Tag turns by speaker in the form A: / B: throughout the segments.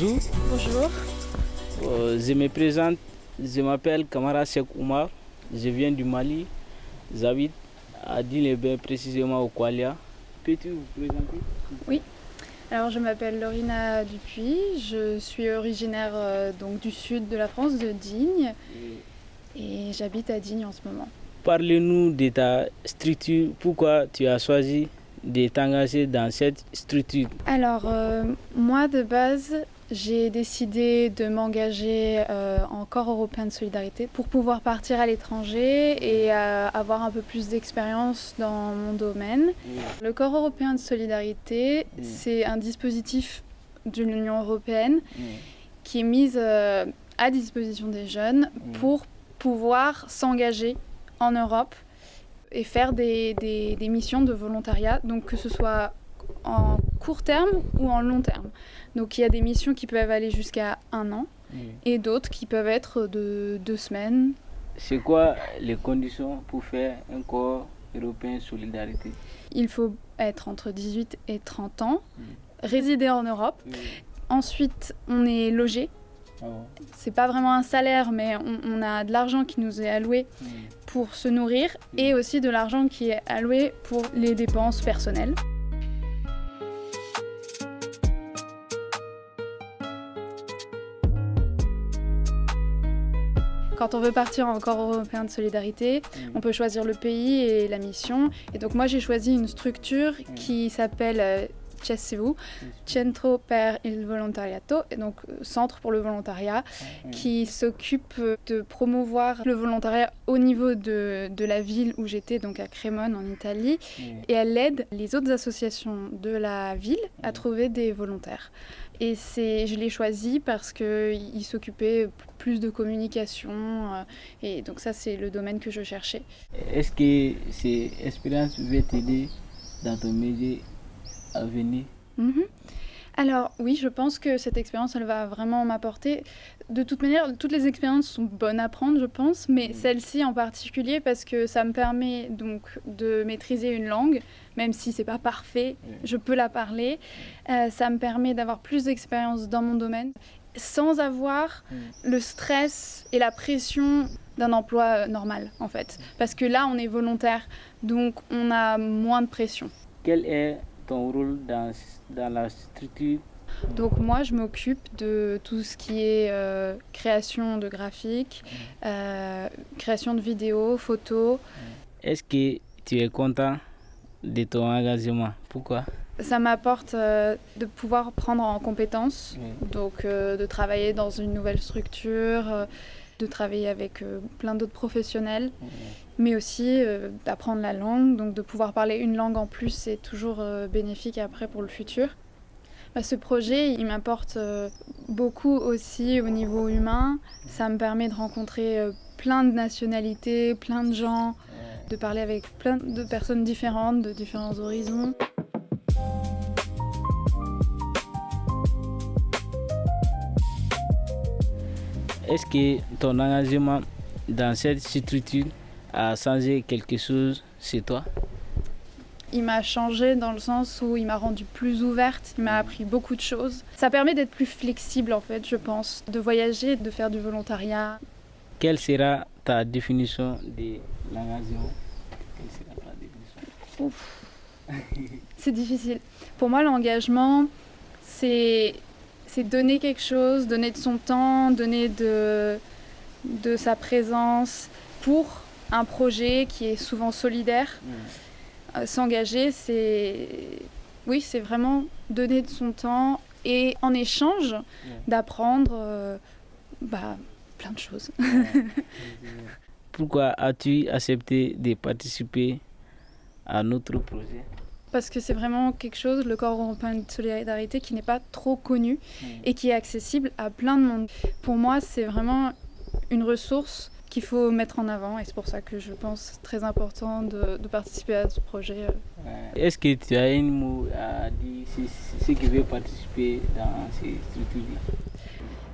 A: Bonjour,
B: Bonjour.
A: je me présente, je m'appelle Kamara Cheikh Oumar, je viens du Mali, j'habite à Digne-les-Bains, précisément au Koualia. Peux-tu vous présenter?
B: Oui. Alors je m'appelle Lorina Dupuis, je suis originaire donc du sud de la France, de Digne, et j'habite à Digne en ce moment.
A: Parlez-nous de ta structure, pourquoi tu as choisi de t'engager dans cette structure?
B: Alors moi de base, j'ai décidé de m'engager en corps européen de solidarité pour pouvoir partir à l'étranger et avoir un peu plus d'expérience dans mon domaine. Le corps européen de solidarité, c'est un dispositif de l'Union européenne qui est mis à disposition des jeunes pour pouvoir s'engager en Europe et faire des missions de volontariat, donc que ce soit en court terme ou en long terme. Donc il y a des missions qui peuvent aller jusqu'à 1 an et d'autres qui peuvent être de 2 semaines.
A: C'est quoi les conditions pour faire un corps européen de solidarité?
B: Il faut être entre 18 et 30 ans, résider en Europe. Ensuite, on est logé. C'est pas vraiment un salaire, mais on a de l'argent qui nous est alloué pour se nourrir et aussi de l'argent qui est alloué pour les dépenses personnelles. Quand on veut partir en corps européen de solidarité, on peut choisir le pays et la mission. Et donc moi j'ai choisi une structure qui s'appelle CESU, Centro per il Volontariato, et donc Centre pour le volontariat, qui s'occupe de promouvoir le volontariat au niveau de la ville où j'étais, donc à Crémone en Italie, et elle aide les autres associations de la ville à trouver des volontaires. Et je l'ai choisi parce qu'il s'occupait plus de communication, et donc ça c'est le domaine que je cherchais.
A: Est-ce que ces expériences vont t'aider dans ton métier à venir?
B: Alors oui, je pense que cette expérience, elle va vraiment m'apporter. De toute manière, toutes les expériences sont bonnes à prendre, je pense, mais celle-ci en particulier parce que ça me permet donc de maîtriser une langue, même si c'est pas parfait, je peux la parler. Ça me permet d'avoir plus d'expérience dans mon domaine, sans avoir le stress et la pression d'un emploi normal, en fait. Parce que là, on est volontaire, donc on a moins de pression.
A: Quel est ton rôle dans la structure?
B: Donc moi, je m'occupe de tout ce qui est création de graphiques, création de vidéos, photos.
A: Est-ce que tu es content de ton engagement? Pourquoi?
B: Ça m'apporte de pouvoir prendre en compétences, donc de travailler dans une nouvelle structure, de travailler avec plein d'autres professionnels, mais aussi d'apprendre la langue, donc de pouvoir parler une langue en plus, c'est toujours bénéfique après pour le futur. Ce projet, il m'apporte beaucoup aussi au niveau humain. Ça me permet de rencontrer plein de nationalités, plein de gens, de parler avec plein de personnes différentes, de différents horizons.
A: Est-ce que ton engagement dans cette structure a changé quelque chose chez toi?
B: Il m'a changé dans le sens où il m'a rendue plus ouverte, il m'a appris beaucoup de choses. Ça permet d'être plus flexible en fait, je pense, de voyager, de faire du volontariat.
A: Quelle sera ta définition de l'engagement?
B: C'est difficile. Pour moi, l'engagement, c'est donner quelque chose, donner de son temps, donner de sa présence pour un projet qui est souvent solidaire. S'engager, c'est vraiment donner de son temps et en échange d'apprendre plein de choses.
A: Pourquoi as-tu accepté de participer à notre projet?
B: Parce que c'est vraiment quelque chose, le corps européen de solidarité, qui n'est pas trop connu et qui est accessible à plein de monde. Pour moi, c'est vraiment une ressource qu'il faut mettre en avant et c'est pour ça que je pense très important de participer à ce projet.
A: Est-ce que tu as un mot à dire ceux qui veulent participer dans ces structures-là?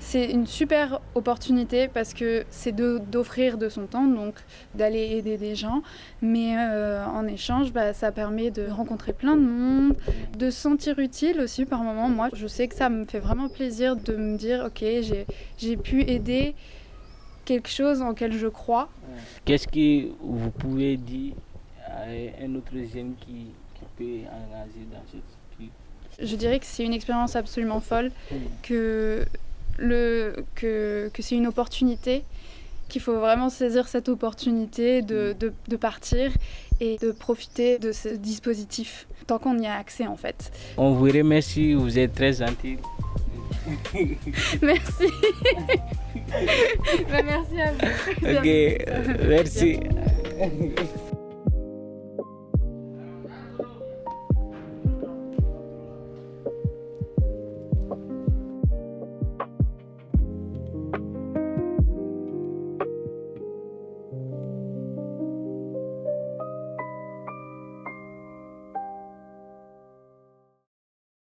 B: c'est une super opportunité parce que c'est d'offrir de son temps, donc d'aller aider des gens. Mais en échange, ça permet de rencontrer plein de monde, de se sentir utile aussi par moments. Moi, je sais que ça me fait vraiment plaisir de me dire, ok, j'ai pu aider quelque chose en lequel je crois.
A: Qu'est-ce que vous pouvez dire à un autre jeune qui peut engager dans cette structure?
B: Je dirais que c'est une expérience absolument folle, que c'est une opportunité, qu'il faut vraiment saisir cette opportunité de partir et de profiter de ce dispositif, tant qu'on y a accès en fait.
A: On vous remercie, vous êtes très gentil.
B: Merci. Merci à vous.
A: Ok, merci.